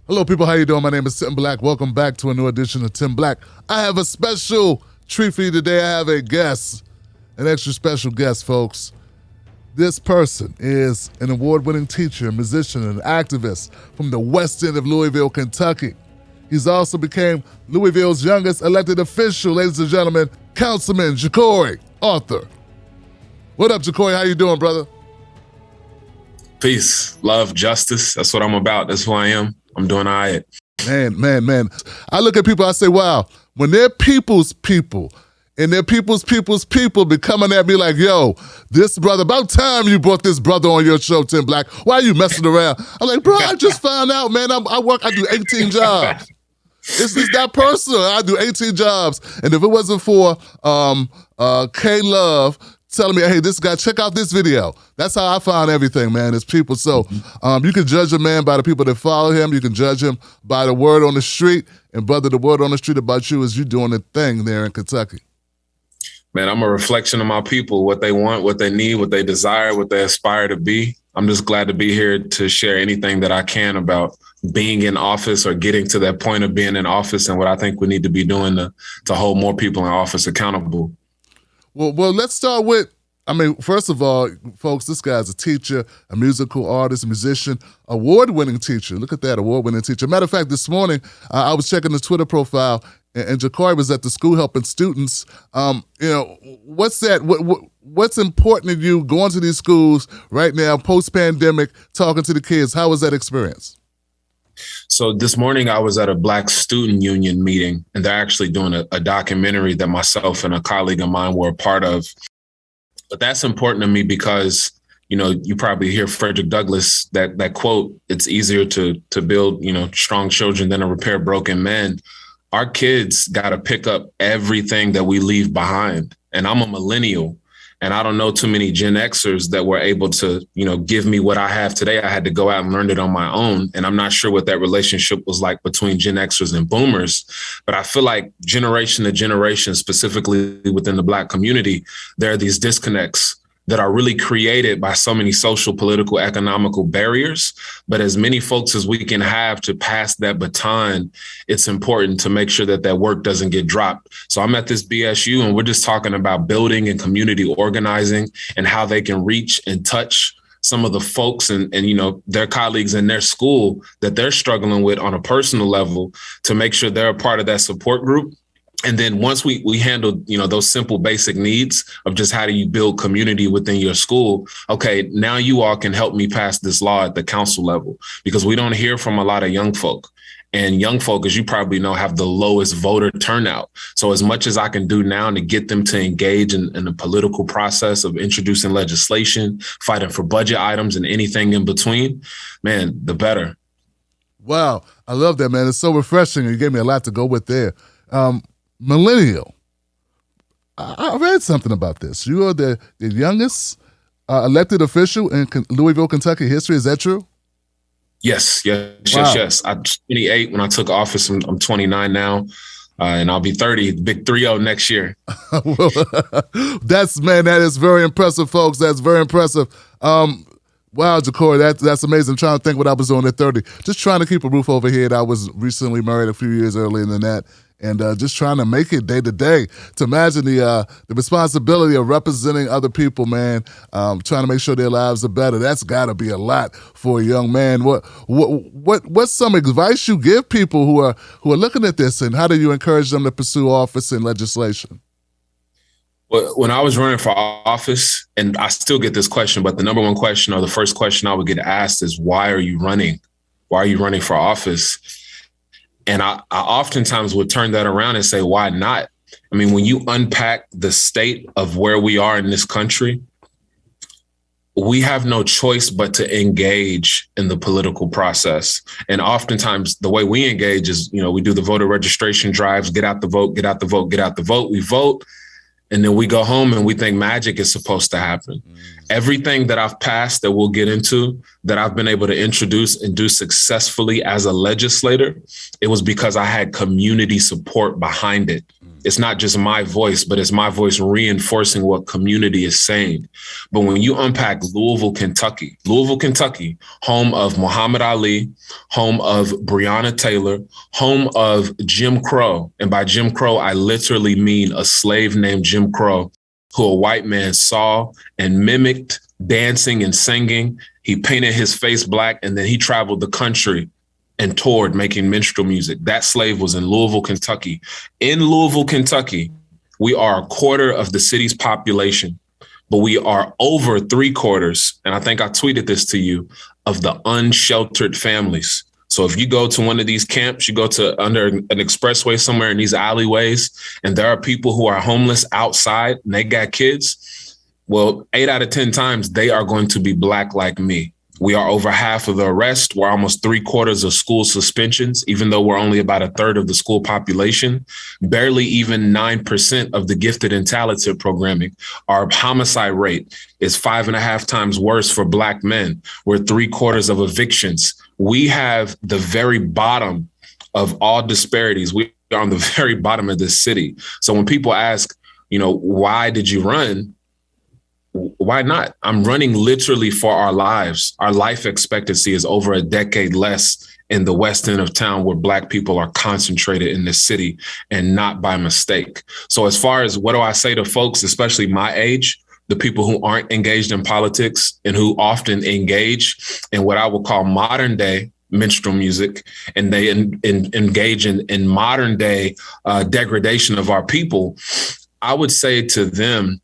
Hello, people. How you doing? My name is Tim Black. Welcome back to a new edition of Tim Black. I have a special treat for you today. I have a guest, an extra special guest, folks. This person is an award-winning teacher, musician, and activist from the west end of Louisville, Kentucky. He's also became Louisville's youngest elected official, ladies and gentlemen, Councilman Jecorey Arthur. What up, Jecorey? How you doing, brother? Peace, love, justice. That's what I'm about. That's who I am. I'm doing all right. Man. I look at people, I say, wow, when they're people's people and they're people's people be coming at me like, yo, this brother, about time you brought this brother on your show, Tim Black. Why are you messing around? I'm like, bro, I just found out, man, I do 18 jobs. It's that personal. I do 18 jobs. And if it wasn't for K-Love telling me, hey, this guy, check out this video. That's how I found everything, man, is people. So you can judge a man by the people that follow him. You can judge him by the word on the street. And brother, the word on the street about you is you doing the thing there in Kentucky. Man, I'm a reflection of my people, what they want, what they need, what they desire, what they aspire to be. I'm just glad to be here to share anything that I can about being in office or getting to that point of being in office and what I think we need to be doing to hold more people in office accountable. Well, let's start with, first of all, folks, this guy's a teacher, a musical artist, musician, award-winning teacher. Look at that, award-winning teacher. Matter of fact, this morning, I was checking his Twitter profile, and Jecorey was at the school helping students. What's that? What's important to you going to these schools right now, post-pandemic, talking to the kids? How was that experience? So this morning I was at a Black Student Union meeting, and they're actually doing a documentary that myself and a colleague of mine were a part of. But that's important to me because, you probably hear Frederick Douglass, that quote, it's easier to build, strong children than to repair broken men. Our kids got to pick up everything that we leave behind. And I'm a millennial. And I don't know too many Gen Xers that were able to, give me what I have today. I had to go out and learn it on my own. And I'm not sure what that relationship was like between Gen Xers and boomers. But I feel like generation to generation, specifically within the Black community, there are these disconnects that are really created by so many social, political, economical barriers. But as many folks as we can have to pass that baton, it's important to make sure that work doesn't get dropped. So I'm at this BSU and we're just talking about building and community organizing and how they can reach and touch some of the folks and their colleagues in their school that they're struggling with on a personal level to make sure they're a part of that support group. And then once we handle, those simple basic needs of just how do you build community within your school, okay, now you all can help me pass this law at the council level, because we don't hear from a lot of young folk. And young folk, as you probably know, have the lowest voter turnout. So as much as I can do now to get them to engage in the political process of introducing legislation, fighting for budget items and anything in between, man, the better. Wow. I love that, man. It's so refreshing. You gave me a lot to go with there. Millennial. I read something about this. You are the youngest elected official in Louisville, Kentucky history. Is that true? Yes. Wow. Yes. I'm 28 when I took office. I'm 29 now, and I'll be 30, big 3-0 next year. That is very impressive, folks. That's very impressive. Wow, Jecorey, that's amazing. I'm trying to think what I was doing at 30. Just trying to keep a roof over head. I was recently married a few years earlier than that. And just trying to make it day to day. To imagine the responsibility of representing other people, man, trying to make sure their lives are better. That's got to be a lot for a young man. What's some advice you give people who are looking at this, and how do you encourage them to pursue office and legislation? Well, when I was running for office, and I still get this question, but the number one question or the first question I would get asked is, why are you running? Why are you running for office? And I oftentimes would turn that around and say, why not? I mean, when you unpack the state of where we are in this country, we have no choice but to engage in the political process. And oftentimes the way we engage is, we do the voter registration drives, get out the vote, get out the vote, get out the vote. We vote. And then we go home and we think magic is supposed to happen. Everything that I've passed that we'll get into, that I've been able to introduce and do successfully as a legislator, it was because I had community support behind it. it's not just my voice, but it's my voice reinforcing what community is saying. But when you unpack Louisville, Kentucky, home of Muhammad Ali, home of Breonna Taylor, home of Jim Crow. And by Jim Crow, I literally mean a slave named Jim Crow, who a white man saw and mimicked dancing and singing. He painted his face black, and then he traveled the country and toured making minstrel music. That slave was in Louisville, Kentucky. In Louisville, Kentucky, we are a quarter of the city's population, but we are over 3/4, and I think I tweeted this to you, of the unsheltered families. So if you go to one of these camps, you go to under an expressway somewhere in these alleyways, and there are people who are homeless outside and they got kids, well, 8 out of 10 times they are going to be Black like me. We are over half of the arrests. We're almost 3/4 of school suspensions, even though we're only about 1/3 of the school population. Barely even 9% of the gifted and talented programming. Our homicide rate is 5.5 times worse for Black men. We're 3/4 of evictions. We have the very bottom of all disparities. We are on the very bottom of this city. So when people ask, why did you run? Why not? I'm running literally for our lives. Our life expectancy is over a decade less in the west end of town, where Black people are concentrated in this city, and not by mistake. So as far as what do I say to folks, especially my age, the people who aren't engaged in politics and who often engage in what I would call modern day minstrel music, and they engage in modern day degradation of our people, I would say to them,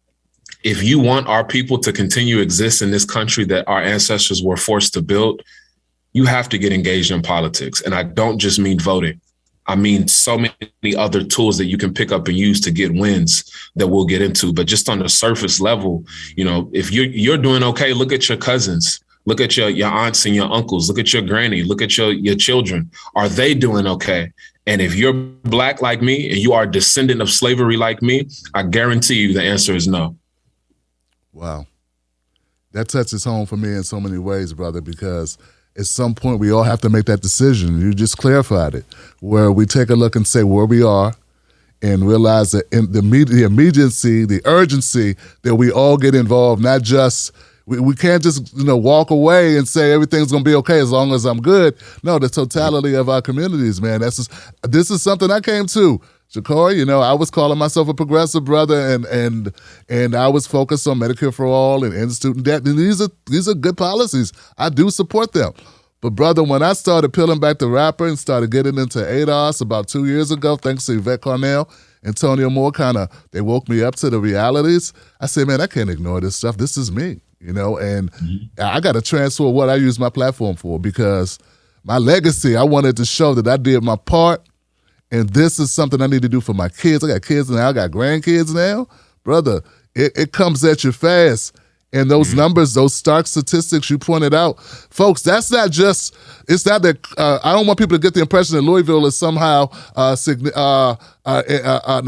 if you want our people to continue to exist in this country that our ancestors were forced to build, you have to get engaged in politics. And I don't just mean voting. I mean so many other tools that you can pick up and use to get wins that we'll get into. But just on the surface level, if you're doing okay, look at your cousins, look at your aunts and your uncles, look at your granny, look at your children. Are they doing okay? And if you're Black like me and you are a descendant of slavery like me, I guarantee you the answer is no. Wow. That touches home for me in so many ways, brother, because at some point we all have to make that decision. You just clarified it, where we take a look and say where we are and realize that in the immediacy, the urgency that we all get involved, not just, we can't just, walk away and say everything's going to be okay as long as I'm good. No, the totality of our communities, man. This is something I came to. Jecorey, I was calling myself a progressive brother, and I was focused on Medicare for all and end student debt. And these are good policies. I do support them. But brother, when I started peeling back the wrapper and started getting into ADOS about 2 years ago, thanks to Yvette Carnell, Antonio Moore, they woke me up to the realities. I said, man, I can't ignore this stuff. This is me, and I got to transfer what I use my platform for, because my legacy, I wanted to show that I did my part. And this is something I need to do for my kids. I got kids now. I got grandkids now. Brother, it comes at you fast. And those numbers, those stark statistics you pointed out, folks, that's not just, it's not that, I don't want people to get the impression that Louisville is somehow an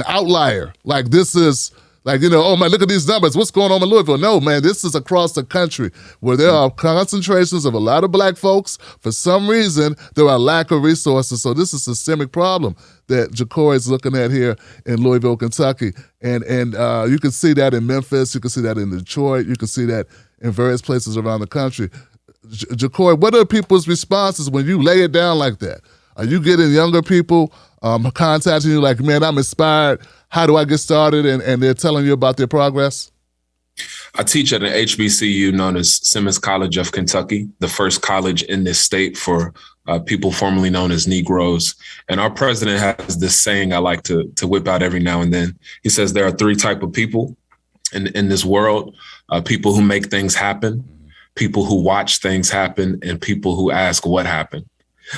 outlier. Like this is, oh man, look at these numbers. What's going on in Louisville? No, man, this is across the country where there are concentrations of a lot of Black folks. For some reason, there are a lack of resources. So this is a systemic problem that Jecorey is looking at here in Louisville, Kentucky. And you can see that in Memphis. You can see that in Detroit. You can see that in various places around the country. Jecorey, what are people's responses when you lay it down like that? Are you getting younger people contacting you like, man, I'm inspired. How do I get started? And they're telling you about their progress? I teach at an HBCU known as Simmons College of Kentucky, the first college in this state for people formerly known as Negroes. And our president has this saying I like to whip out every now and then. He says there are 3 types of people in this world, people who make things happen, people who watch things happen, and people who ask what happened.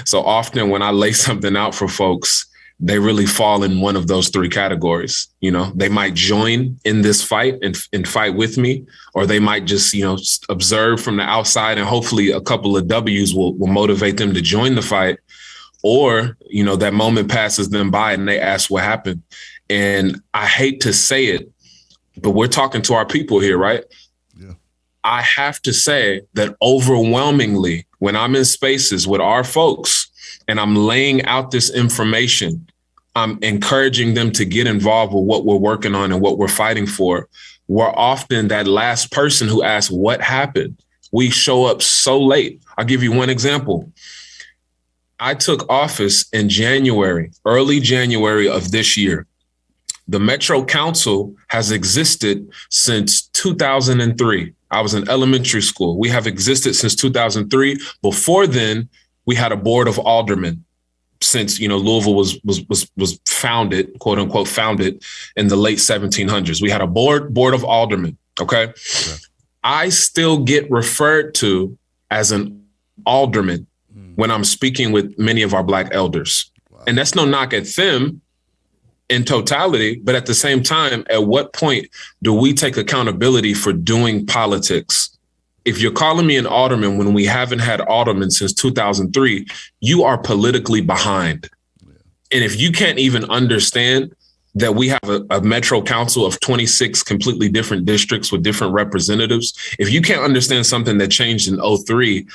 So often when I lay something out for folks, they really fall in one of those 3 categories. They might join in this fight and fight with me, or they might just, observe from the outside, and hopefully a couple of W's will motivate them to join the fight. Or, that moment passes them by and they ask what happened. And I hate to say it, but we're talking to our people here, right? Yeah. I have to say that overwhelmingly, when I'm in spaces with our folks and I'm laying out this information, I'm encouraging them to get involved with what we're working on and what we're fighting for, we're often that last person who asks what happened. We show up so late. I'll give you one example. I took office in January, early January of this year. The Metro Council has existed since 2003. I was in elementary school. We have existed since 2003. Before then, we had a board of aldermen. Since, Louisville was founded, quote unquote, founded in the late 1700s. We had a board of aldermen. Okay. I still get referred to as an alderman when I'm speaking with many of our Black elders. Wow. And that's no knock at them in totality. But at the same time, at what point do we take accountability for doing politics? If you're calling me an alderman when we haven't had aldermen since 2003, you are politically behind. Yeah. And if you can't even understand that we have a Metro Council of 26 completely different districts with different representatives, if you can't understand something that changed in 2003,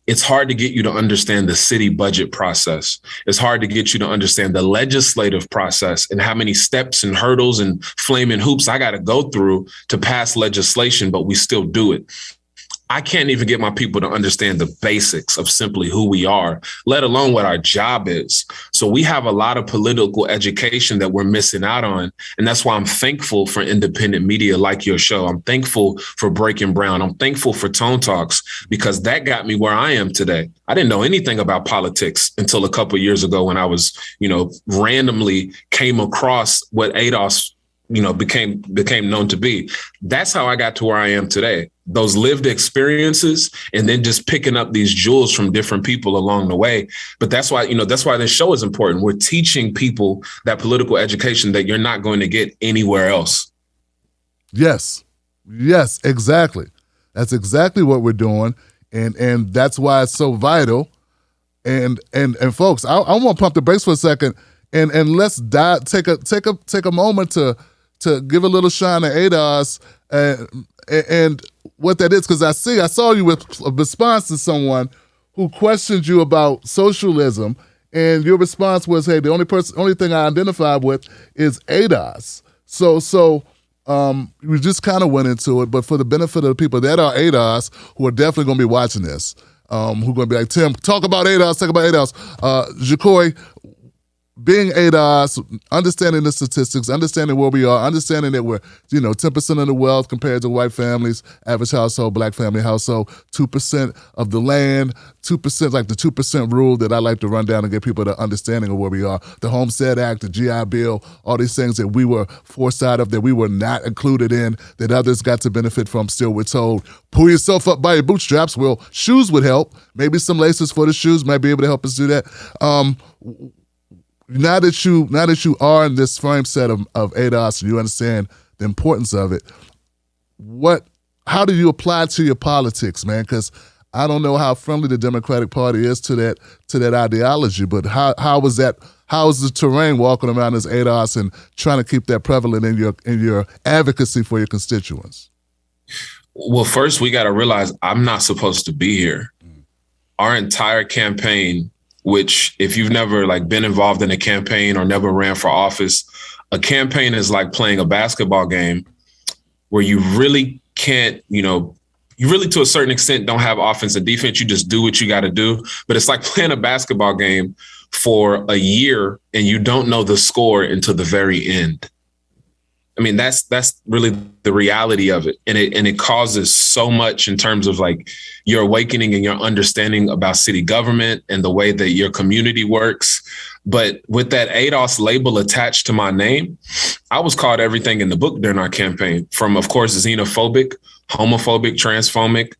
it's hard to get you to understand the city budget process. It's hard to get you to understand the legislative process and how many steps and hurdles and flaming hoops I got to go through to pass legislation, but we still do it. I can't even get my people to understand the basics of simply who we are, let alone what our job is. So we have a lot of political education that we're missing out on. And that's why I'm thankful for independent media like your show. I'm thankful for Breaking Brown. I'm thankful for Tone Talks, because that got me where I am today. I didn't know anything about politics until a couple of years ago when I was, randomly came across what ADOS became known to be. That's how I got to where I am today. Those lived experiences, and then just picking up these jewels from different people along the way. But that's why this show is important. We're teaching people that political education that you're not going to get anywhere else. Yes, exactly. That's exactly what we're doing. And that's why it's so vital. And folks, I want to pump the brakes for a second and let's take a moment to give a little shine to ADOS and what that is, because I saw you with a response to someone who questioned you about socialism, and your response was, "Hey, the only thing I identified with is ADOS." So we just kind of went into it, but for the benefit of the people that are ADOS who are definitely going to be watching this, who are going to be like, "Tim, talk about ADOS. Jecorey, being ADOS, understanding the statistics, understanding where we are, understanding that we're, 10% of the wealth compared to white families, average household, Black family household, 2% of the land, 2%, like the 2% rule that I like to run down and get people the understanding of where we are. The Homestead Act, the GI Bill, all these things that we were forced out of, that we were not included in, that others got to benefit from. Still, we're told, pull yourself up by your bootstraps. Well, shoes would help. Maybe some laces for the shoes might be able to help us do that. Now that you are in this frame set of ADOS and you understand the importance of it, how do you apply it to your politics, man? Because I don't know how friendly the Democratic Party is to that ideology, but how is the terrain walking around as ADOS and trying to keep that prevalent in your advocacy for your constituents? Well, first we got to realize I'm not supposed to be here. Our entire campaign, which if you've never been involved in a campaign or never ran for office, a campaign is like playing a basketball game where you really can't, you really to a certain extent don't have offense and defense. You just do what you got to do. But it's like playing a basketball game for a year and you don't know the score until the very end. I mean, that's really the reality of it. And it causes so much in terms of your awakening and your understanding about city government and the way that your community works. But with that ADOS label attached to my name, I was called everything in the book during our campaign, from, of course, xenophobic, homophobic, transphobic,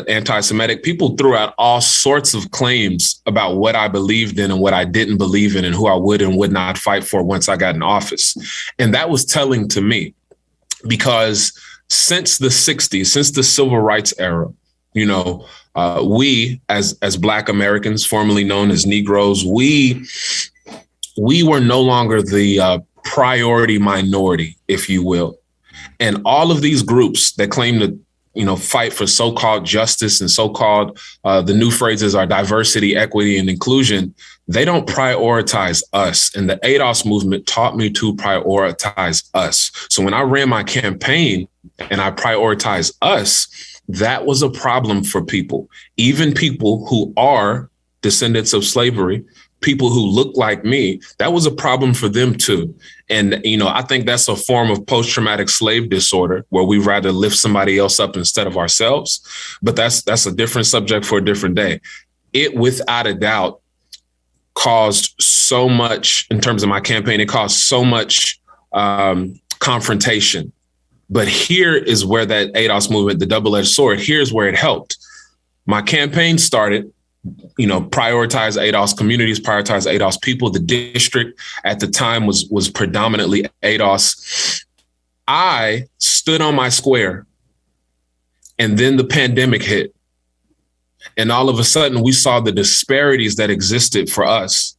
anti-Semitic. People threw out all sorts of claims about what I believed in and what I didn't believe in and who I would and would not fight for once I got in office. And that was telling to me, because since the 60s, since the civil rights era, we as Black Americans, formerly known as Negroes, we were no longer the priority minority, if you will. And all of these groups that claim to fight for so-called justice and so-called the new phrases are diversity, equity, and inclusion, they don't prioritize us. And the ADOS movement taught me to prioritize us. So when I ran my campaign and I prioritized us, that was a problem for people, even people who are descendants of slavery, people who look like me. That was a problem for them too. And, I think that's a form of post-traumatic slave disorder where we rather lift somebody else up instead of ourselves. But that's a different subject for a different day. It, without a doubt, caused so much in terms of my campaign. It caused so much confrontation. But here is where that ADOS movement, the double-edged sword, here's where it helped. My campaign started, prioritize ADOS communities, prioritize ADOS people. The district at the time was predominantly ADOS. I stood on my square, and then the pandemic hit. And all of a sudden, we saw the disparities that existed for us.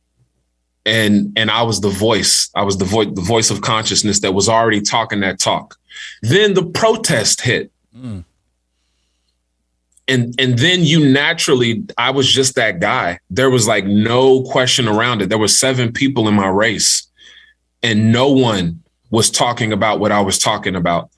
And I was the voice. I was the voice of consciousness that was already talking that talk. Then the protest hit. Mm. And then you naturally, I was just that guy. There was like no question around it. There were 7 people in my race, and no one was talking about what I was talking about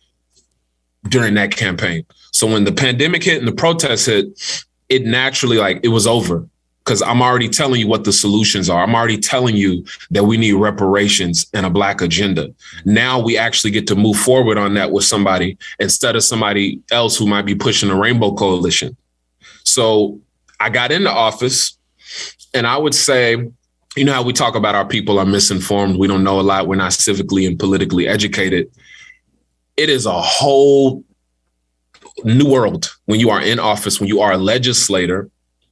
during that campaign. So when the pandemic hit and the protests hit, it naturally, it was over, because I'm already telling you what the solutions are. I'm already telling you that we need reparations and a Black agenda. Now we actually get to move forward on that with somebody instead of somebody else who might be pushing a Rainbow Coalition. So I got into office, and I would say, how we talk about our people are misinformed. We don't know a lot. We're not civically and politically educated. It is a whole new world when you are in office, when you are a legislator,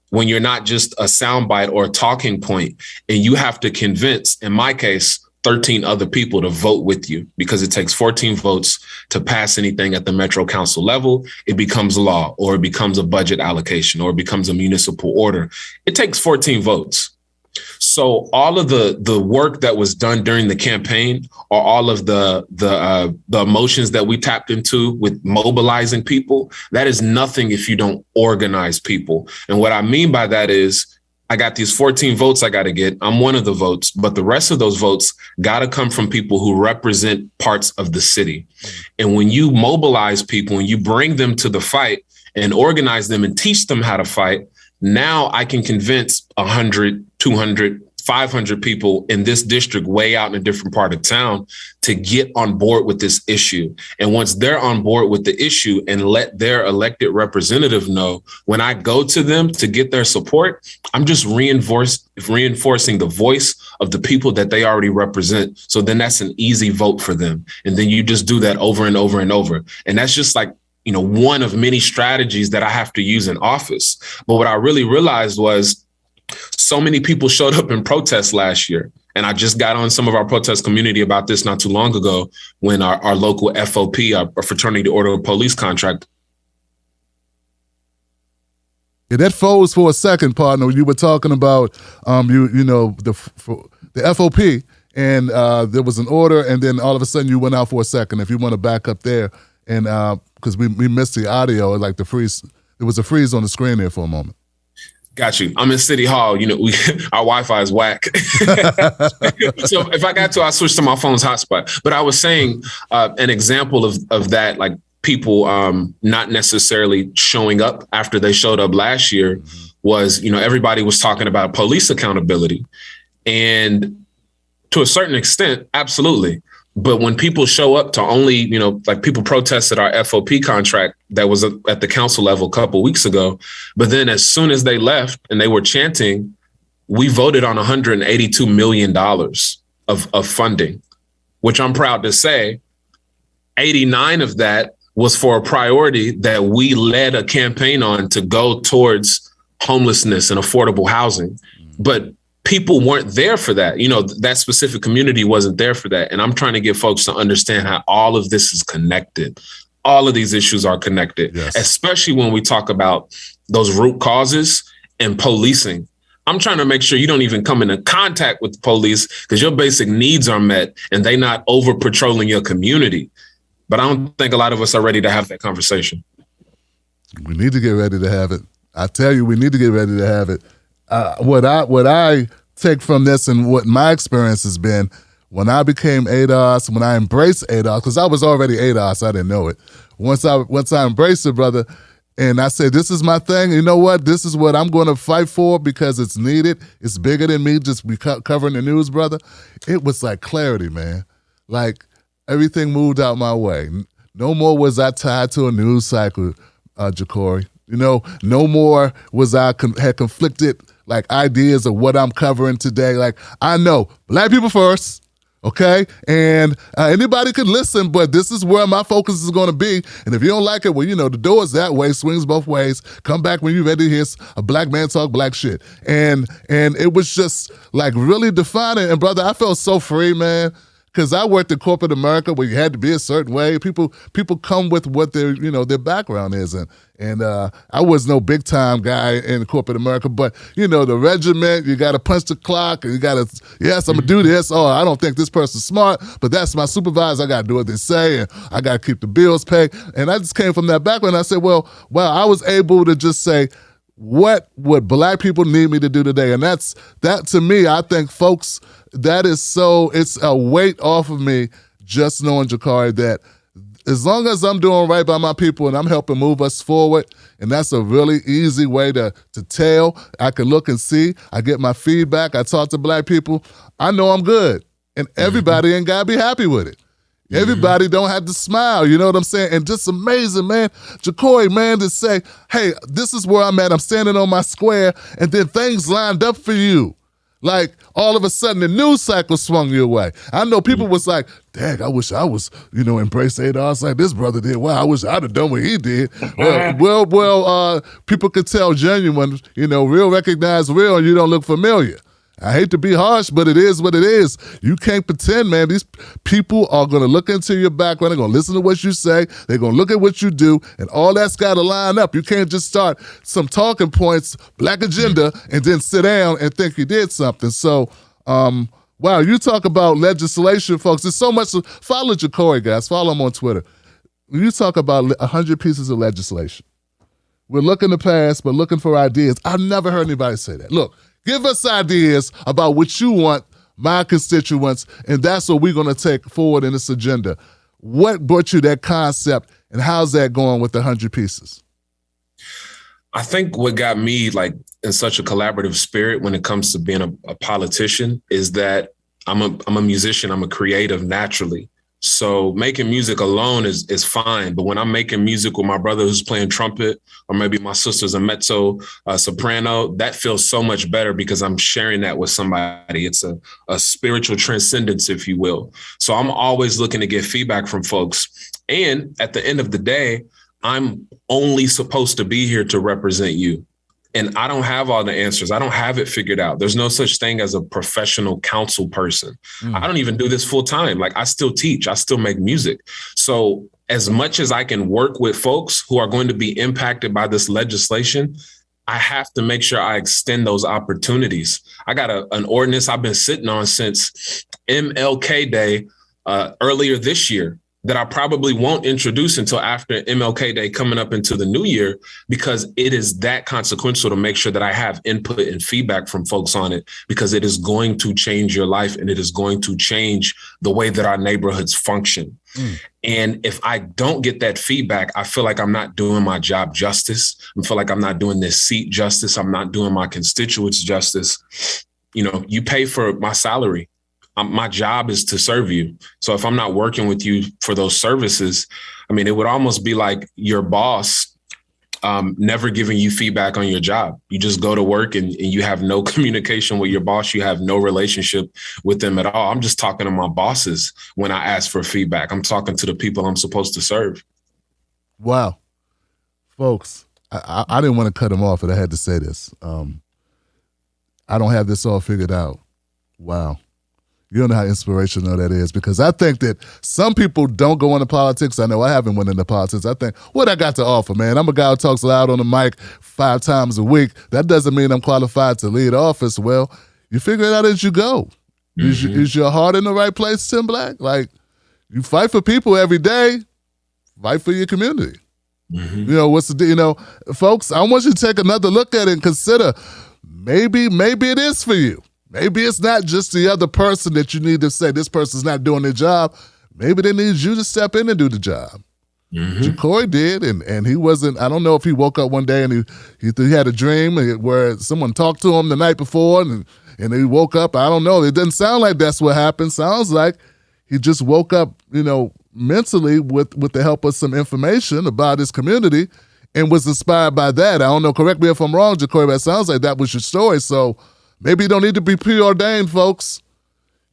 when you're not just a soundbite or a talking point, and you have to convince, in my case, 13 other people to vote with you, because it takes 14 votes to pass anything at the Metro Council level. It becomes law, or it becomes a budget allocation, or it becomes a municipal order. It takes 14 votes. So all of the work that was done during the campaign, or all of the emotions that we tapped into with mobilizing people, that is nothing if you don't organize people. And what I mean by that is, I got these 14 votes I got to get. I'm one of the votes, but the rest of those votes got to come from people who represent parts of the city. And when you mobilize people and you bring them to the fight and organize them and teach them how to fight, now I can convince 100, 200, 500 people in this district way out in a different part of town to get on board with this issue. And once they're on board with the issue and let their elected representative know, when I go to them to get their support, I'm just reinforcing the voice of the people that they already represent. So then that's an easy vote for them. And then you just do that over and over and over. And that's just one of many strategies that I have to use in office. But what I really realized was, so many people showed up in protests last year. And I just got on some of our protest community about this not too long ago, when our local FOP, our Fraternity Order of Police contract. Yeah, that froze for a second, partner. You were talking about the FOP, and there was an order, and then all of a sudden you went out for a second. If you want to back up there, and because we missed the audio, like the freeze, there was a freeze on the screen there for a moment. Got you. I'm in City Hall. Our Wi-Fi is whack. So if I got to, I switch to my phone's hotspot. But I was saying an example of that, like people not necessarily showing up after they showed up last year, was, everybody was talking about police accountability. And to a certain extent, absolutely. But when people show up to only, people protested our FOP contract that was at the council level a couple of weeks ago. But then as soon as they left and they were chanting, we voted on $182 million of funding, which I'm proud to say 89 of that was for a priority that we led a campaign on to go towards homelessness and affordable housing. But people weren't there for that. That specific community wasn't there for that. And I'm trying to get folks to understand how all of this is connected. All of these issues are connected, yes. Especially when we talk about those root causes and policing. I'm trying to make sure you don't even come into contact with the police because your basic needs are met and they not over patrolling your community. But I don't think a lot of us are ready to have that conversation. We need to get ready to have it. I tell you, we need to get ready to have it. What I take from this and what my experience has been, when I became ADOS, when I embraced ADOS, because I was already ADOS, I didn't know it. Once I embraced it, brother, and I said, this is my thing. You know what? This is what I'm going to fight for because it's needed. It's bigger than me just covering the news, brother. It was like clarity, man. Like everything moved out my way. No more was I tied to a news cycle, Jecorey. You know, no more was I had conflicted like ideas of what I'm covering today. Like I know black people first. Okay, and anybody could listen, but this is where my focus is going to be. And if you don't like it, well, you know, the door is that way, swings both ways. Come back when you're ready to hear a black man talk black shit. And it was just like really defining. And brother, I felt so free, man, because I worked in corporate America where you had to be a certain way. People come with what their background is, and I was no big time guy in corporate America, but the regiment, you got to punch the clock, and you got to I'm gonna do this. Oh, I don't think this person's smart, but that's my supervisor. I got to do what they say, and I got to keep the bills paid. And I just came from that background. I said, well, I was able to just say, what would black people need me to do today? And that to me, I think, folks, that is so, it's a weight off of me just knowing, Jecorey, that as long as I'm doing right by my people and I'm helping move us forward, and that's a really easy way to tell. I can look and see. I get my feedback. I talk to black people. I know I'm good. And everybody ain't got to be happy with it. Everybody don't have to smile, you know what I'm saying? And just amazing, man. Jecorey, man, to say, hey, this is where I'm at. I'm standing on my square, and then things lined up for you. Like, all of a sudden, the news cycle swung your way. I know people was like, dang, I wish I was, embrace ADOS like this brother did. Wow, I wish I'd have done what he did. Well, people could tell genuine, real recognize real, and you don't look familiar. I hate to be harsh, but it is what it is. You can't pretend, man. These people are going to look into your background. They're going to listen to what you say. They're going to look at what you do, and all that's got to line up. You can't just start some talking points, black agenda, and then sit down and think you did something. So, wow, you talk about legislation, folks. There's so much. Follow Jecorey, guys. Follow him on Twitter. You talk about 100 pieces of legislation. We're looking to pass, but looking for ideas. I've never heard anybody say that. Look, give us ideas about what you want, my constituents, and that's what we're going to take forward in this agenda. What brought you that concept, and how's that going with the 100 pieces? I think what got me in such a collaborative spirit when it comes to being a politician is that I'm a musician. I'm a creative naturally. So making music alone is fine. But when I'm making music with my brother who's playing trumpet, or maybe my sister's a mezzo soprano, that feels so much better because I'm sharing that with somebody. It's a spiritual transcendence, if you will. So I'm always looking to get feedback from folks. And at the end of the day, I'm only supposed to be here to represent you. And I don't have all the answers. I don't have it figured out. There's no such thing as a professional counsel person. I don't even do this full time. I still teach. I still make music. So as much as I can work with folks who are going to be impacted by this legislation, I have to make sure I extend those opportunities. I got an ordinance I've been sitting on since MLK Day earlier this year that I probably won't introduce until after MLK Day coming up into the new year, because it is that consequential to make sure that I have input and feedback from folks on it, because it is going to change your life and it is going to change the way that our neighborhoods function. And if I don't get that feedback, I feel like I'm not doing my job justice. I feel like I'm not doing this seat justice. I'm not doing my constituents justice. You pay for my salary. My job is to serve you. So if I'm not working with you for those services, it would almost be like your boss never giving you feedback on your job. You just go to work and you have no communication with your boss. You have no relationship with them at all. I'm just talking to my bosses when I ask for feedback. I'm talking to the people I'm supposed to serve. Wow. Folks, I didn't want to cut him off, but I had to say this. I don't have this all figured out. Wow. You don't know how inspirational that is, because I think that some people don't go into politics. I know I haven't went into politics. I think, what I got to offer, man? I'm a guy who talks loud on the mic 5 times a week. That doesn't mean I'm qualified to lead office. Well, you figure it out as you go. Is your heart in the right place, Tim Black? You fight for people every day. Fight for your community. What's the folks? I want you to take another look at it and consider maybe it is for you. Maybe it's not just the other person that you need to say this person's not doing their job. Maybe they need you to step in and do the job. Jecorey did, and he wasn't. I don't know if he woke up one day and he had a dream where someone talked to him the night before, and he woke up. I don't know. It doesn't sound like that's what happened. Sounds like he just woke up, mentally with the help of some information about his community and was inspired by that. I don't know. Correct me if I'm wrong, Jecorey, but it sounds like that was your story. So maybe you don't need to be preordained, folks.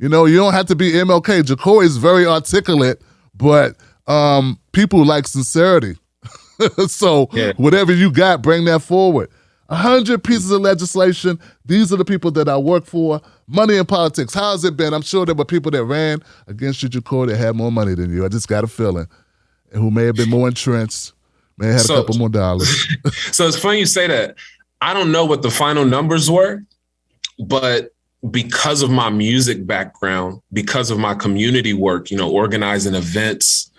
You don't have to be MLK. Jecorey is very articulate, but people like sincerity. So whatever you got, bring that forward. 100 pieces of legislation. These are the people that I work for. Money in politics. How's it been? I'm sure there were people that ran against you, Jecorey, that had more money than you. I just got a feeling. And who may have been more entrenched, may have had a couple more dollars. So it's funny you say that. I don't know what the final numbers were, but because of my music background, because of my community work, organizing events,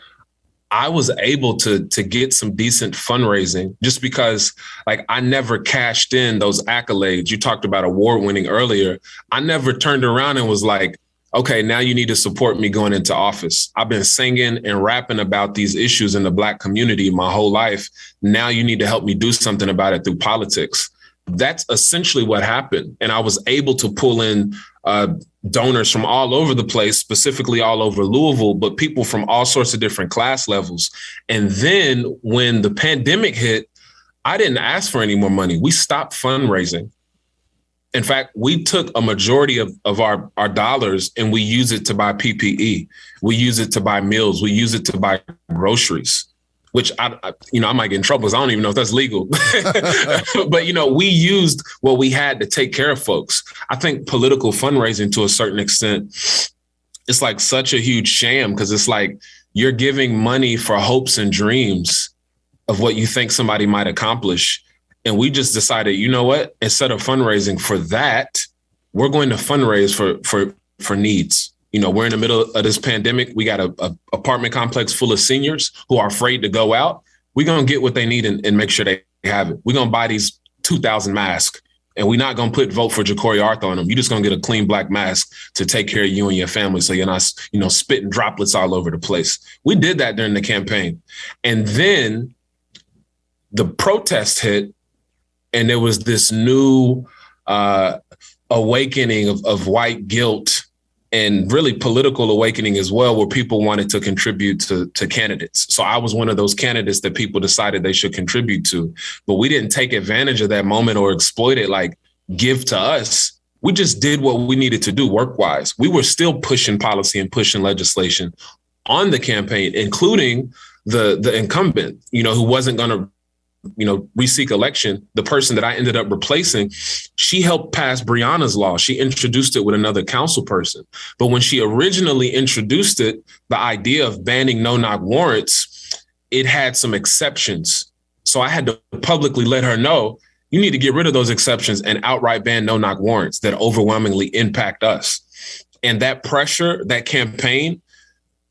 I was able to get some decent fundraising just because I never cashed in those accolades. You talked about award winning earlier. I never turned around and was like, okay, now you need to support me going into office. I've been singing and rapping about these issues in the Black community my whole life. Now you need to help me do something about it through politics. That's essentially what happened. And I was able to pull in donors from all over the place, specifically all over Louisville, but people from all sorts of different class levels. And then when the pandemic hit, I didn't ask for any more money. We stopped fundraising. In fact, we took a majority of our dollars and we use it to buy PPE. We use it to buy meals. We use it to buy groceries, which I might get in trouble because I don't even know if that's legal. But, we used what we had to take care of folks. I think political fundraising to a certain extent, it's like such a huge sham because it's like you're giving money for hopes and dreams of what you think somebody might accomplish. And we just decided, you know what, instead of fundraising for that, we're going to fundraise for needs. We're in the middle of this pandemic. We got a apartment complex full of seniors who are afraid to go out. We're going to get what they need and make sure they have it. We're going to buy these 2,000 masks, and we're not going to vote for Jecorey Arthur on them. You're just going to get a clean Black mask to take care of you and your family so you're not, spitting droplets all over the place. We did that during the campaign. And then the protest hit, and there was this new awakening of white guilt and really political awakening as well, where people wanted to contribute to candidates. So I was one of those candidates that people decided they should contribute to, but we didn't take advantage of that moment or exploit it, like give to us. We just did what we needed to do work-wise. We were still pushing policy and pushing legislation on the campaign, including the incumbent, who wasn't going to re-seek election. The person that I ended up replacing, she helped pass Breonna's law. She introduced it with another council person. But when she originally introduced it, the idea of banning no-knock warrants, it had some exceptions. So I had to publicly let her know, you need to get rid of those exceptions and outright ban no-knock warrants that overwhelmingly impact us. And that pressure, that campaign,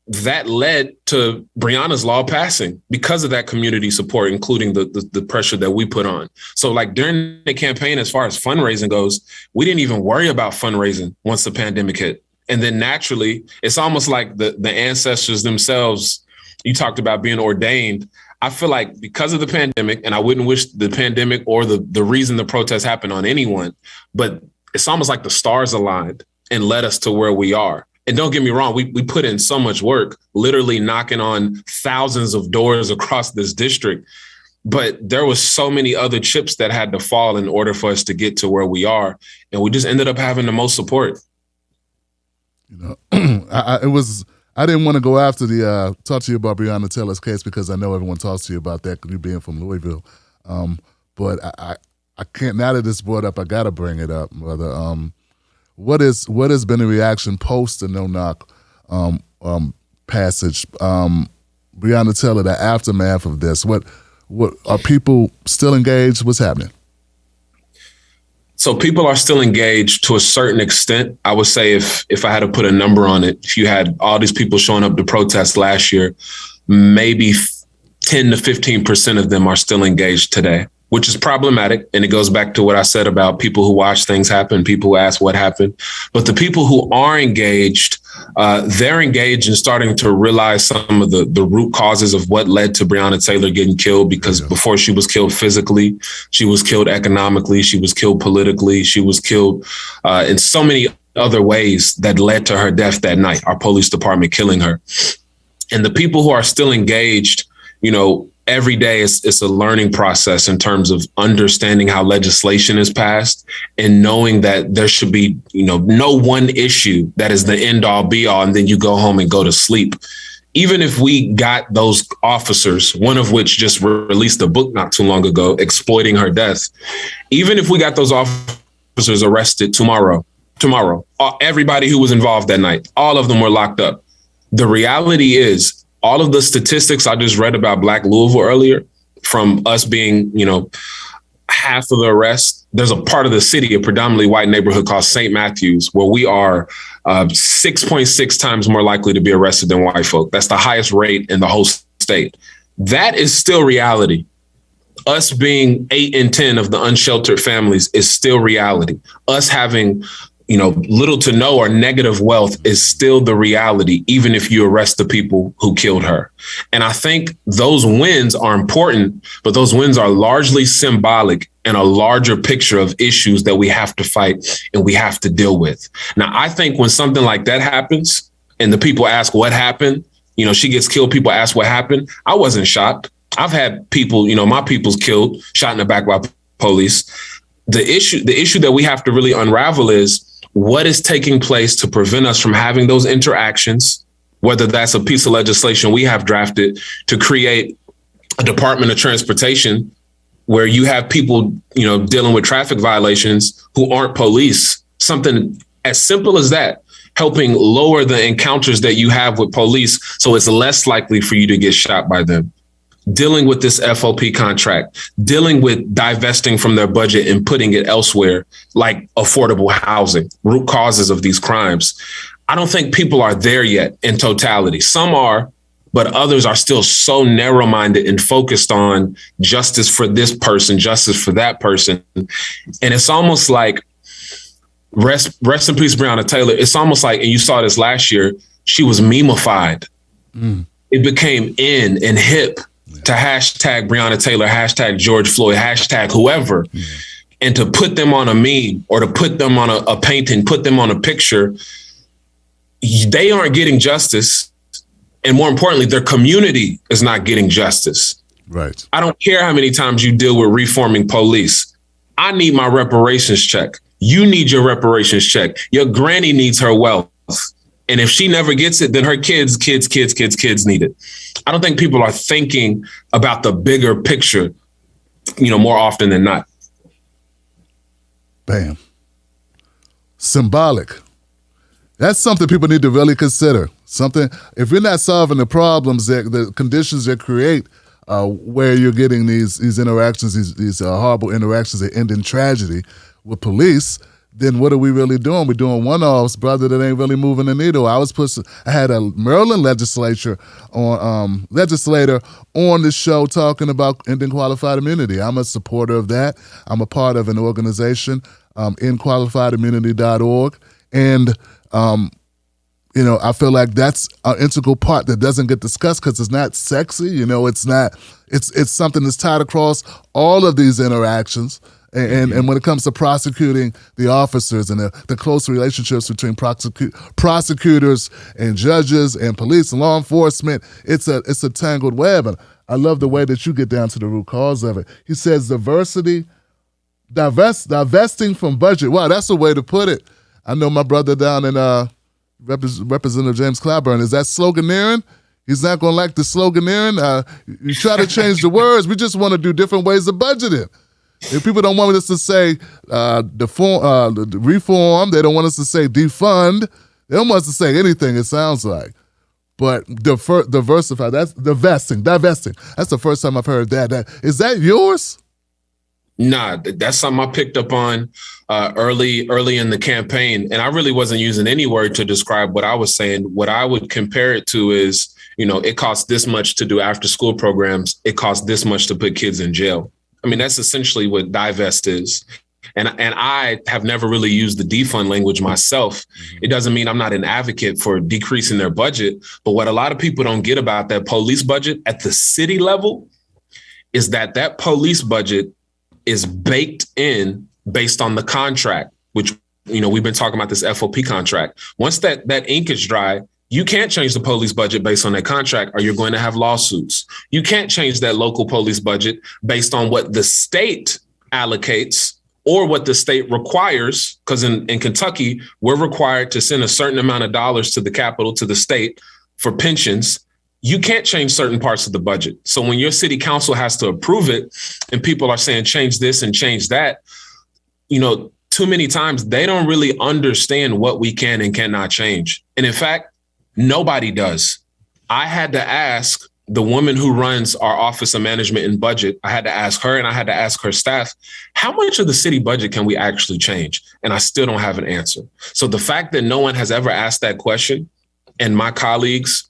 that led to Breonna's law passing because of that community support, including the pressure that we put on. So during the campaign, as far as fundraising goes, we didn't even worry about fundraising once the pandemic hit. And then naturally, it's almost like the ancestors themselves, you talked about being ordained. I feel like because of the pandemic, and I wouldn't wish the pandemic or the reason the protest happened on anyone, but it's almost like the stars aligned and led us to where we are. And don't get me wrong, we put in so much work, literally knocking on thousands of doors across this district. But there was so many other chips that had to fall in order for us to get to where we are. And we just ended up having the most support. I didn't want to go after talk to you about Breonna Taylor's case because I know everyone talks to you about that, you being from Louisville. But I can't, now that it's brought up, I got to bring it up, brother. What has been the reaction post the no-knock passage? Breonna Taylor, the aftermath of this, what are people still engaged? What's happening? So people are still engaged to a certain extent. I would say if I had to put a number on it, if you had all these people showing up to protest last year, maybe 10 to 15% of them are still engaged today, which is problematic. And it goes back to what I said about people who watch things happen, people who ask what happened. But the people who are engaged, they're engaged in starting to realize some of the root causes of what led to Breonna Taylor getting killed, because before she was killed physically, she was killed economically, she was killed politically, she was killed in so many other ways that led to her death that night, our police department killing her. And the people who are still engaged, every day it's a learning process in terms of understanding how legislation is passed and knowing that there should be, no one issue that is the end all be all, and then you go home and go to sleep. Even if we got those officers, one of which just released a book not too long ago, exploiting her death, even if we got those officers arrested tomorrow, everybody who was involved that night, all of them were locked up. The reality is, all of the statistics I just read about Black Louisville earlier, from us being, half of the arrests, there's a part of the city, a predominantly white neighborhood called St. Matthews, where we are 6.6 times more likely to be arrested than white folk. That's the highest rate in the whole state. That is still reality. Us being 8 in 10 of the unsheltered families is still reality. Us having little to no or negative wealth is still the reality, even if you arrest the people who killed her. And I think those wins are important, but those wins are largely symbolic in a larger picture of issues that we have to fight and we have to deal with. Now, I think when something like that happens and the people ask what happened, she gets killed, people ask what happened. I wasn't shocked. I've had people, my people's killed, shot in the back by police. The issue that we have to really unravel is what is taking place to prevent us from having those interactions, whether that's a piece of legislation we have drafted to create a Department of Transportation where you have people, dealing with traffic violations who aren't police, something as simple as that, helping lower the encounters that you have with police so it's less likely for you to get shot by them. Dealing with this FOP contract, dealing with divesting from their budget and putting it elsewhere, like affordable housing, root causes of these crimes. I don't think people are there yet in totality. Some are, but others are still so narrow-minded and focused on justice for this person, justice for that person. And it's almost like, rest in peace, Breonna Taylor. It's almost like, and you saw this last year, she was meme-ified. It became in and hip to hashtag Breonna Taylor, hashtag George Floyd, hashtag whoever, and to put them on a meme or to put them on a painting, put them on a picture, they aren't getting justice. And more importantly, their community is not getting justice. Right. I don't care how many times you deal with reforming police. I need my reparations check. You need your reparations check. Your granny needs her wealth. And if she never gets it, then her kids need it. I don't think people are thinking about the bigger picture, more often than not. Bam. Symbolic. That's something people need to really consider. Something, if you're not solving the problems, the conditions that create where you're getting these interactions, these horrible interactions that end in tragedy with police, then what are we really doing? We're doing one-offs, brother, that ain't really moving the needle. I had a Maryland legislator on the show talking about ending qualified immunity. I'm a supporter of that. I'm a part of an organization, endqualifiedimmunity.org. And, I feel like that's an integral part that doesn't get discussed because it's not sexy. It's something that's tied across all of these interactions. And when it comes to prosecuting the officers and the close relationships between prosecutors and judges and police and law enforcement, it's a tangled web. And I love the way that you get down to the root cause of it. He says divesting from budget. Wow, that's a way to put it. I know my brother down in Representative James Clyburn. Is that sloganeering? He's not going to like the sloganeering. You try to change the words. We just want to do different ways of budgeting. If people don't want us to say reform, they don't want us to say defund. They don't want us to say anything, it sounds like. But diversify, that's divesting. That's the first time I've heard that. Is that yours? Nah, that's something I picked up on early in the campaign. And I really wasn't using any word to describe what I was saying. What I would compare it to is It costs this much to do after school programs. It costs this much to put kids in jail. I mean, that's essentially what divest is. And I have never really used the defund language myself. It doesn't mean I'm not an advocate for decreasing their budget. But what a lot of people don't get about that police budget at the city level is that police budget is baked in based on the contract, which, we've been talking about this FOP contract. Once that ink is dry, you can't change the police budget based on that contract or you're going to have lawsuits. You can't change that local police budget based on what the state allocates or what the state requires, because in Kentucky, we're required to send a certain amount of dollars to the capital, to the state for pensions. You can't change certain parts of the budget. So when your city council has to approve it and people are saying change this and change that, too many times they don't really understand what we can and cannot change. And in fact, nobody does. I had to ask the woman who runs our Office of Management and Budget, I had to ask her and I had to ask her staff, how much of the city budget can we actually change? And I still don't have an answer. So the fact that no one has ever asked that question, and my colleagues,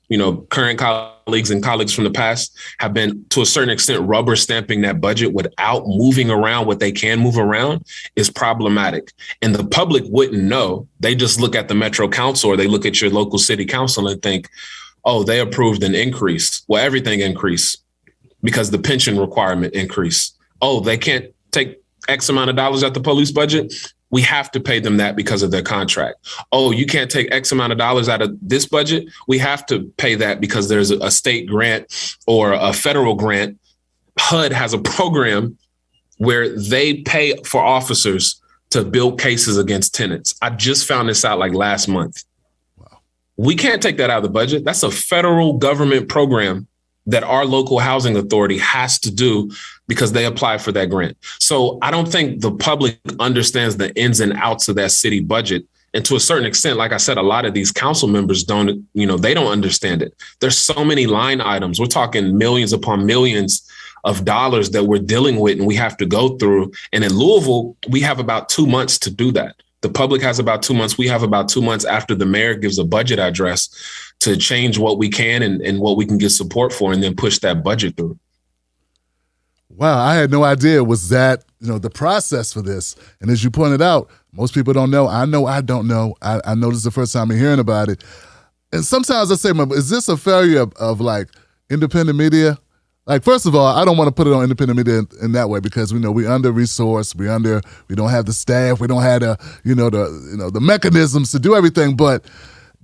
current colleagues and colleagues from the past have been, to a certain extent, rubber stamping that budget without moving around what they can move around is problematic. And the public wouldn't know. They just look at the Metro Council or they look at your local city council and think, oh, they approved an increase. Well, everything increased because the pension requirement increased. Oh, they can't take X amount of dollars out the police budget. We have to pay them that because of their contract. Oh, you can't take X amount of dollars out of this budget. We have to pay that because there's a state grant or a federal grant. HUD has a program where they pay for officers to build cases against tenants. I just found this out like last month. We can't take that out of the budget. That's a federal government program that our local housing authority has to do because they apply for that grant. So I don't think the public understands the ins and outs of that city budget. And to a certain extent, like I said, a lot of these council members don't, they don't understand it. There's so many line items. We're talking millions upon millions of dollars that we're dealing with and we have to go through. And in Louisville, we have about 2 months to do that. The public has about 2 months. We have about 2 months after the mayor gives a budget address to change what we can and what we can get support for and then push that budget through. Wow, I had no idea was that, the process for this. And as you pointed out, most people don't know. I know I don't know. I know this is the first time I'm hearing about it. And sometimes I say, is this a failure of like independent media? Like, first of all, I don't want to put it on independent media in that way because we know we under-resourced, we don't have the staff, we don't have the mechanisms to do everything. But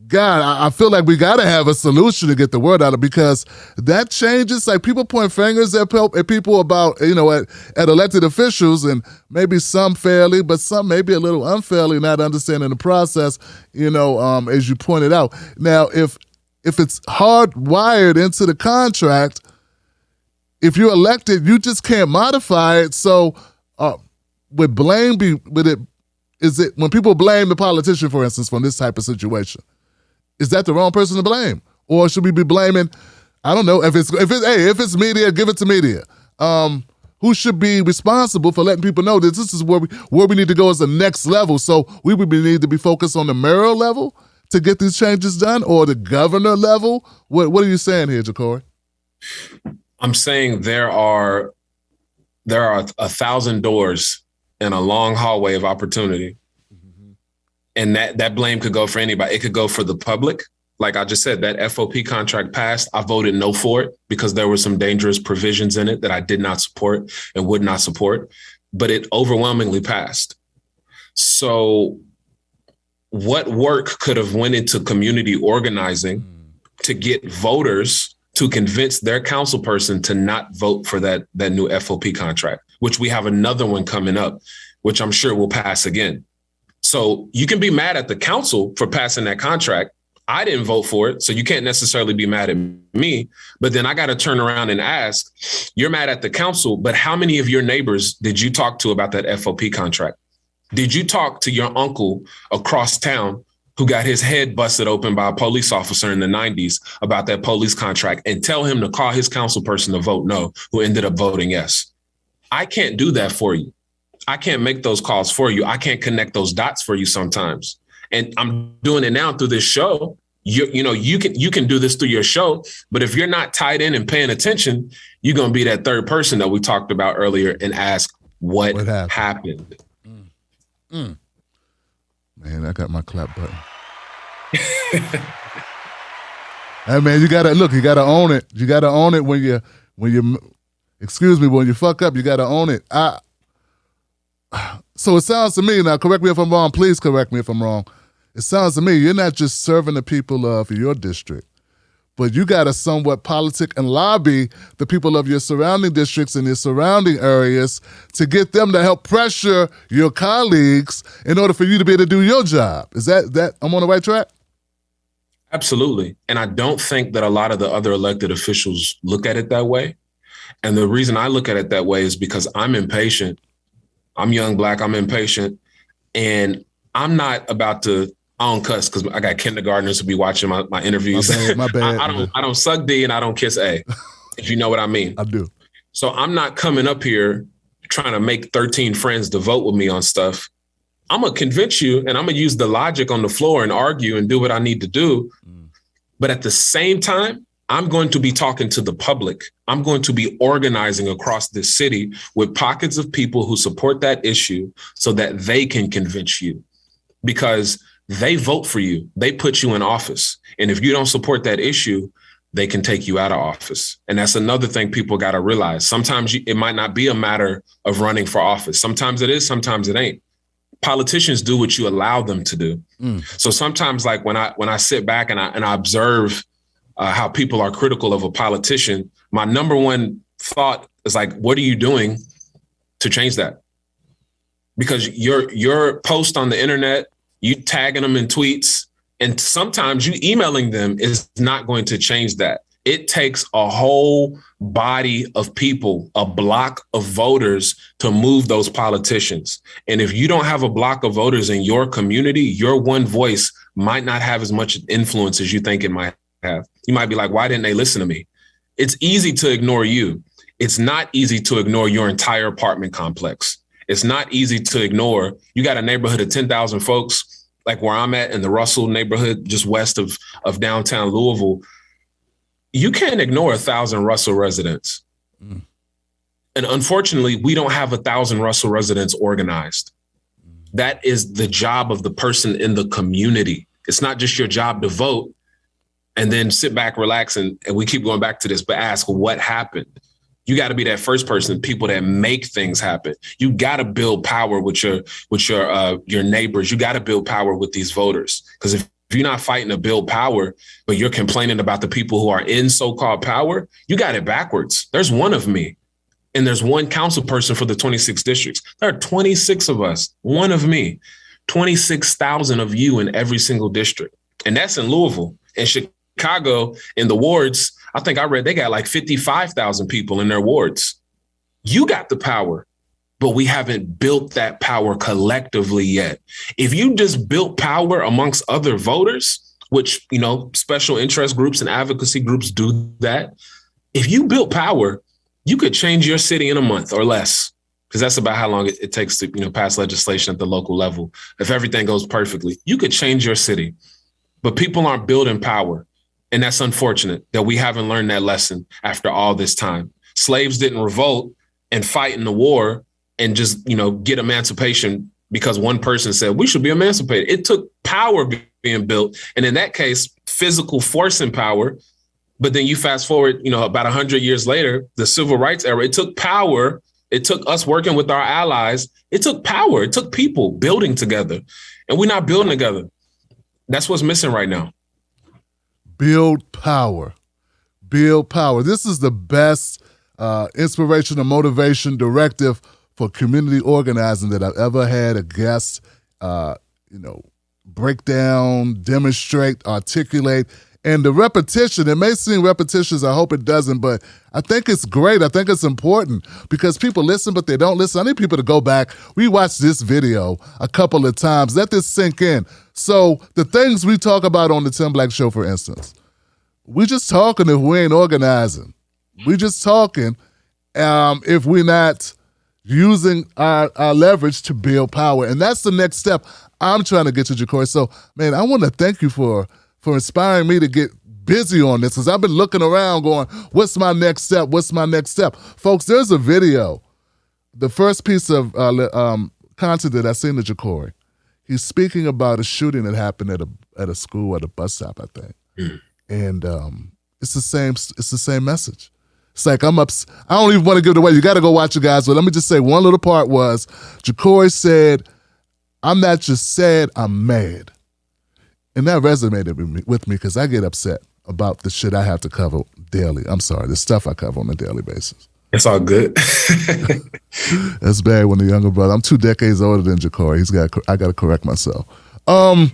God, I feel like we got to have a solution to get the word out of because that changes. Like people point fingers at people about at elected officials and maybe some fairly, but some maybe a little unfairly, not understanding the process. As you pointed out. Now, if it's hardwired into the contract. If you're elected, you just can't modify it. So would it when people blame the politician, for instance, from this type of situation, is that the wrong person to blame? Or should we be blaming, I don't know, if it's media, give it to media. Who should be responsible for letting people know that this is where we need to go as the next level? So we would need to be focused on the mayoral level to get these changes done or the governor level? What are you saying here, Jecorey? I'm saying there are 1,000 doors in a long hallway of opportunity. Mm-hmm. And that blame could go for anybody. It could go for the public. Like I just said, that FOP contract passed. I voted no for it because there were some dangerous provisions in it that I did not support and would not support, but it overwhelmingly passed. So what work could have went into community organizing to get voters to convince their council person to not vote for that new FOP contract, which we have another one coming up, which I'm sure will pass again. So you can be mad at the council for passing that contract. I didn't vote for it, so you can't necessarily be mad at me. But then I got to turn around and ask, you're mad at the council, but how many of your neighbors did you talk to about that FOP contract? Did you talk to your uncle across town who got his head busted open by a police officer in the 90s about that police contract and tell him to call his council person to vote no, who ended up voting yes? I can't do that for you. I can't make those calls for you. I can't connect those dots for you sometimes. And I'm doing it now through this show You can do this through your show, but if you're not tied in and paying attention, you're going to be that third person that we talked about earlier and ask what happened. Man, I got my clap button. Hey man, you gotta own it. You gotta own it when you when you fuck up, you gotta own it. So it sounds to me, now correct me if I'm wrong, please correct me if I'm wrong. It sounds to me you're not just serving the people of your district, but you gotta somewhat politic and lobby the people of your surrounding districts and your surrounding areas to get them to help pressure your colleagues in order for you to be able to do your job. Is that I'm on the right track? Absolutely. And I don't think that a lot of the other elected officials look at it that way. And the reason I look at it that way is because I'm impatient. I'm young, Black, I'm impatient. And I'm not about to, I don't cuss because I got kindergartners to be watching my interviews. My bad. I don't suck D and I don't kiss A, if you know what I mean. I do. So I'm not coming up here trying to make 13 friends to vote with me on stuff. I'm going to convince you and I'm going to use the logic on the floor and argue and do what I need to do. But at the same time, I'm going to be talking to the public. I'm going to be organizing across this city with pockets of people who support that issue so that they can convince you, because they vote for you. They put you in office. And if you don't support that issue, they can take you out of office. And that's another thing people got to realize. Sometimes it might not be a matter of running for office. Sometimes it is, sometimes it ain't. Politicians do what you allow them to do. So sometimes, like when I sit back and I observe how people are critical of a politician, my number one thought is like, what are you doing to change that? Because your post on the internet, you tagging them in tweets, and sometimes you emailing them is not going to change that. It takes a whole body of people, a block of voters to move those politicians. And if you don't have a block of voters in your community, your one voice might not have as much influence as you think it might have. You might be like, why didn't they listen to me? It's easy to ignore you. It's not easy to ignore your entire apartment complex. It's not easy to ignore. You got a neighborhood of 10,000 folks, like where I'm at in the Russell neighborhood, just west of downtown Louisville. You can't ignore 1,000 Russell residents. And unfortunately, we don't have 1,000 Russell residents organized. That is the job of the person in the community. It's not just your job to vote and then sit back, relax, and we keep going back to this, but ask what happened. You got to be that first person, people that make things happen. You got to build power with your neighbors. You got to build power with these voters. Because if you're not fighting to build power, but you're complaining about the people who are in so-called power, you got it backwards. There's one of me, and there's one council person for the 26 districts. There are 26 of us, one of me, 26,000 of you in every single district. And that's in Louisville. In Chicago, in the wards, I think I read they got like 55,000 people in their wards. You got the power, but we haven't built that power collectively yet. If you just built power amongst other voters, which, special interest groups and advocacy groups do that. If you built power, you could change your city in a month or less, because that's about how long it takes to, pass legislation at the local level. If everything goes perfectly, you could change your city, but people aren't building power. And that's unfortunate that we haven't learned that lesson after all this time. Slaves didn't revolt and fight in the war and just, get emancipation because one person said we should be emancipated. It took power being built. And in that case, physical force and power. But then you fast forward, about 100 years later, the civil rights era, it took power. It took us working with our allies. It took power. It took people building together. And we're not building together. That's what's missing right now. Build power. Build power. This is the best inspiration and motivation directive for community organizing that I've ever had a guest, break down, demonstrate, articulate. And the repetition, it may seem repetitious, I hope it doesn't, but I think it's great. I think it's important because people listen, but they don't listen. I need people to go back, rewatch this video a couple of times, let this sink in. So the things we talk about on the Tim Black Show, for instance, we just talking if we ain't organizing. We just talking if we're not using our leverage to build power. And that's the next step I'm trying to get to, Jecorey. So, man, I want to thank you for for inspiring me to get busy on this, because I've been looking around going, what's my next step? What's my next step? Folks, there's a video. The first piece of content that I seen to Jecorey, he's speaking about a shooting that happened at a school, at a bus stop, I think. And it's the same message. It's like I don't even want to give it away. You got to go watch it, guys. But let me just say one little part was Jecorey said, "I'm not just sad, I'm mad." And that resonated with me because I get upset about the shit I have to cover daily. I'm sorry, the stuff I cover on a daily basis. It's all good. That's bad when the younger brother. I'm 2 decades older than Jecorey. I got to correct myself. But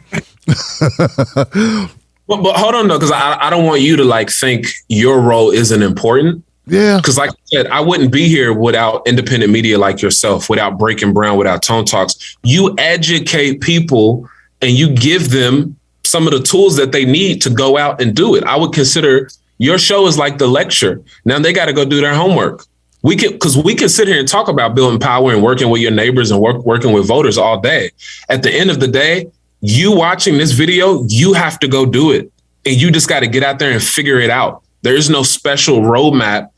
hold on though, because I don't want you to think your role isn't important. Yeah. Because like I said, I wouldn't be here without independent media like yourself, without Breaking Brown, without Tone Talks. You educate people and you give them some of the tools that they need to go out and do it. I would consider your show is like the lecture. Now they got to go do their homework. We can sit here and talk about building power and working with your neighbors and working with voters all day. At the end of the day, you watching this video, you have to go do it. And you just got to get out there and figure it out. There is no special roadmap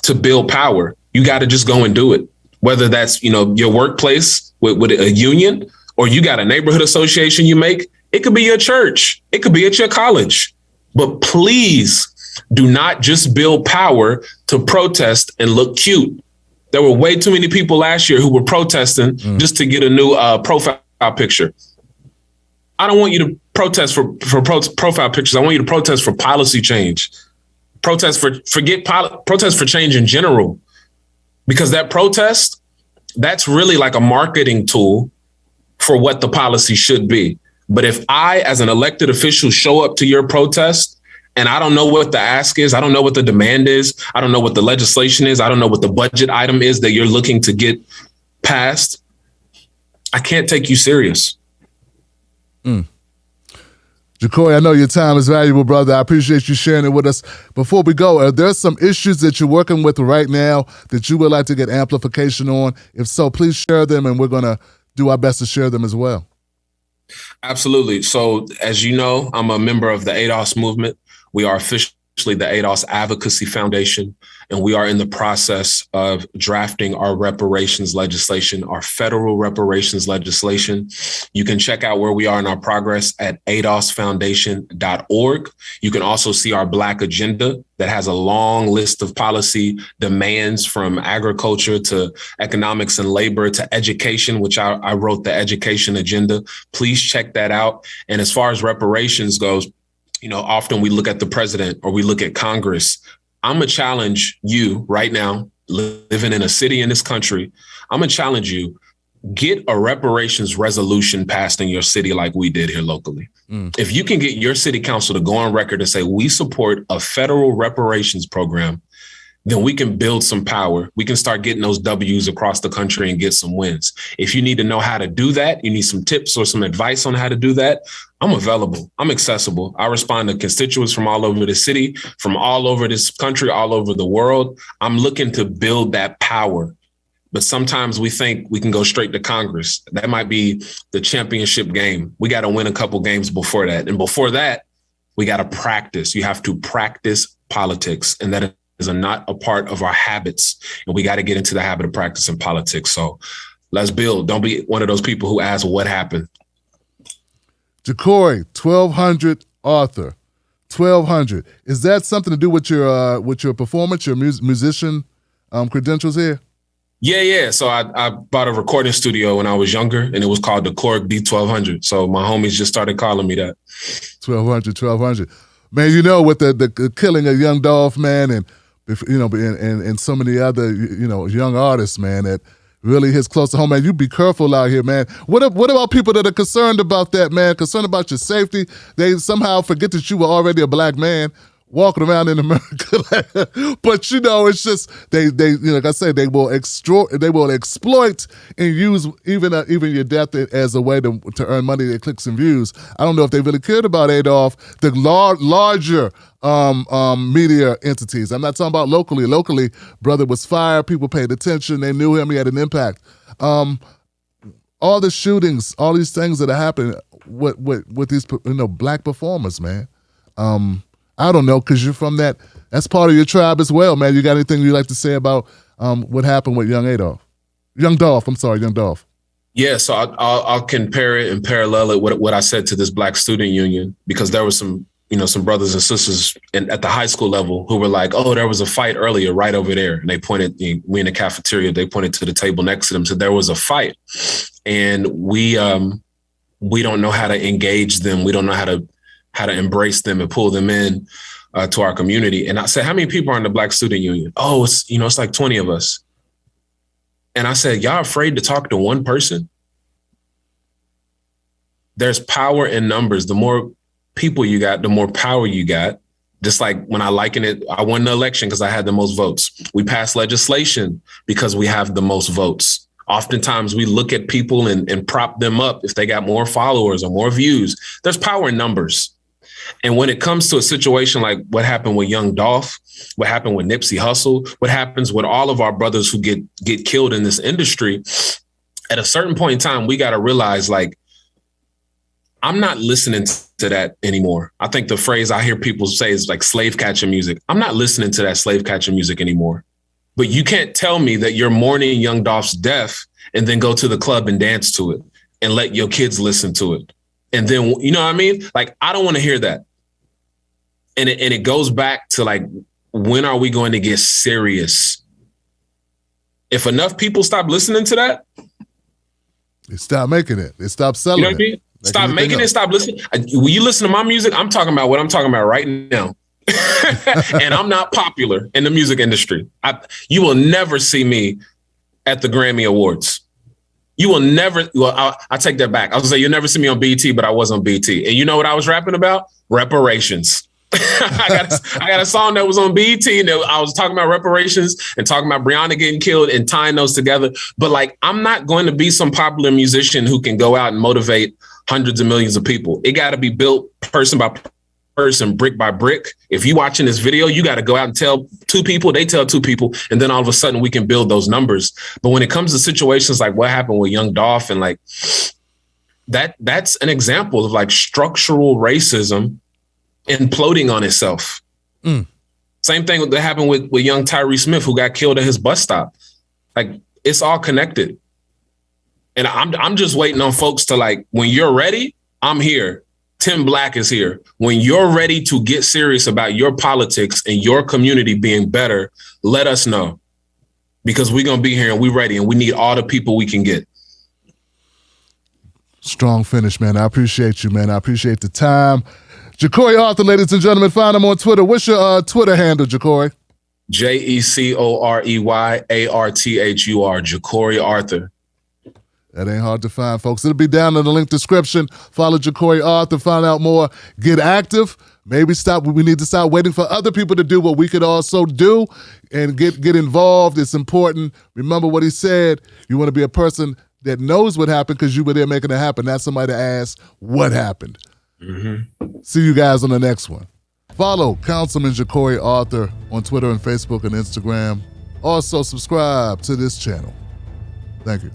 to build power. You got to just go and do it. Whether that's, your workplace with a union, or you got a neighborhood association you make, it could be your church. It could be at your college. But please do not just build power to protest and look cute. There were way too many people last year who were protesting just to get a new profile picture. I don't want you to protest for profile pictures. I want you to protest for policy change. Protest for change in general. Because that protest, that's really like a marketing tool for what the policy should be. But if I, as an elected official, show up to your protest and I don't know what the ask is, I don't know what the demand is, I don't know what the legislation is, I don't know what the budget item is that you're looking to get passed, I can't take you serious. Jecorey, I know your time is valuable, brother. I appreciate you sharing it with us. Before we go, are there some issues that you're working with right now that you would like to get amplification on? If so, please share them, and we're going to do our best to share them as well. Absolutely. So, as you know, I'm a member of the ADOS movement. We are officially the ADOS Advocacy Foundation, and we are in the process of drafting our reparations legislation, our federal reparations legislation. You can check out where we are in our progress at adosfoundation.org. You can also see our Black agenda that has a long list of policy demands, from agriculture to economics and labor to education, which I wrote the education agenda. Please check that out. And as far as reparations goes, often we look at the president or we look at Congress. I'm going to challenge you right now, living in a city in this country. I'm going to challenge you, get a reparations resolution passed in your city like we did here locally. If you can get your city council to go on record and say, we support a federal reparations program, then we can build some power. We can start getting those W's across the country and get some wins. If you need to know how to do that, you need some tips or some advice on how to do that, I'm available. I'm accessible. I respond to constituents from all over the city, from all over this country, all over the world. I'm looking to build that power. But sometimes we think we can go straight to Congress. That might be the championship game. We got to win a couple games before that. And before that, we got to practice. You have to practice politics. And that is not a part of our habits. And we got to get into the habit of practicing politics. So let's build. Don't be one of those people who ask what happened. Jecorey, 1200 Arthur, 1200. Is that something to do with your performance, your musician credentials here? Yeah. So I bought a recording studio when I was younger, and it was called the Korg B1200. So my homies just started calling me that. 1200. Man, with the killing of Young Dolph, man, and so many other, young artists, man, that really hits close to home, man. You be careful out here, man. What about people that are concerned about that, man? Concerned about your safety? They somehow forget that you were already a black man walking around in America. But it's just they like I say, they will exploit and use even your death as a way to earn money, their clicks and views. I don't know if they really cared about Adolf, the larger media entities. I'm not talking about locally. Locally, brother was fired. People paid attention. They knew him. He had an impact. All the shootings, all these things that are happening with these black performers, man. I don't know, because you're from that's part of your tribe as well, man. You got anything you'd like to say about what happened with young Dolph? Yeah, so I'll compare it and parallel it with what I said to this Black Student Union, because there was some brothers and sisters at the high school level who were like, oh, there was a fight earlier right over there. And they pointed, we in the cafeteria, they pointed to the table next to them. So there was a fight. And we don't know how to engage them. We don't know how to embrace them and pull them in to our community. And I said, how many people are in the Black Student Union? Oh, it's like 20 of us. And I said, y'all afraid to talk to one person? There's power in numbers. The more people you got, the more power you got. Just like when I liken it, I won the election because I had the most votes. We passed legislation because we have the most votes. Oftentimes we look at people and prop them up if they got more followers or more views. There's power in numbers. And when it comes to a situation like what happened with young Dolph, what happened with Nipsey Hussle, what happens with all of our brothers who get killed in this industry, at a certain point in time, we got to realize, like, I'm not listening to that anymore. I think the phrase I hear people say is like slave catching music. I'm not listening to that slave catching music anymore. But you can't tell me that you're mourning young Dolph's death and then go to the club and dance to it and let your kids listen to it. And then, you know what I mean? Like, I don't want to hear that. And it goes back to, like, when are we going to get serious? If enough people stop listening to that, they stop making it. They stop selling you know what I mean? Stop making it. Stop listening. When you listen to my music, I'm talking about what I'm talking about right now. And I'm not popular in the music industry. You will never see me at the Grammy Awards. You will never. Well, I take that back. I was gonna say you'll never see me on BET, but I was on BET. And you know what I was rapping about? Reparations. I got a song that was on BET, and I was talking about reparations and talking about Breonna getting killed and tying those together. But, like, I'm not going to be some popular musician who can go out and motivate hundreds of millions of people. It got to be built person by person, brick by brick. If you watching this video, you got to go out and tell two people, they tell two people, and then all of a sudden we can build those numbers. But when it comes to situations like what happened with young Dolph, and like that's an example of, like, structural racism imploding on itself. Same thing that happened with young Tyree Smith, who got killed at his bus stop. Like, it's all connected. And I'm just waiting on folks to, like, when you're ready, I'm here. Tim Black is here. When you're ready to get serious about your politics and your community being better, let us know, because we're going to be here and we're ready, and we need all the people we can get. Strong finish, man. I appreciate you, man. I appreciate the time. Jecorey Arthur, ladies and gentlemen, find him on Twitter. What's your Twitter handle, Jecorey? JECOREYARTHUR, Jecorey Arthur. That ain't hard to find, folks. It'll be down in the link description. Follow Jecorey Arthur, find out more, get active. Maybe we need to stop waiting for other people to do what we could also do and get involved. It's important. Remember what he said. You want to be a person that knows what happened because you were there making it happen. Not somebody to ask what happened. See you guys on the next one. Follow Councilman Jecorey Arthur on Twitter and Facebook and Instagram. Also subscribe to this channel. Thank you.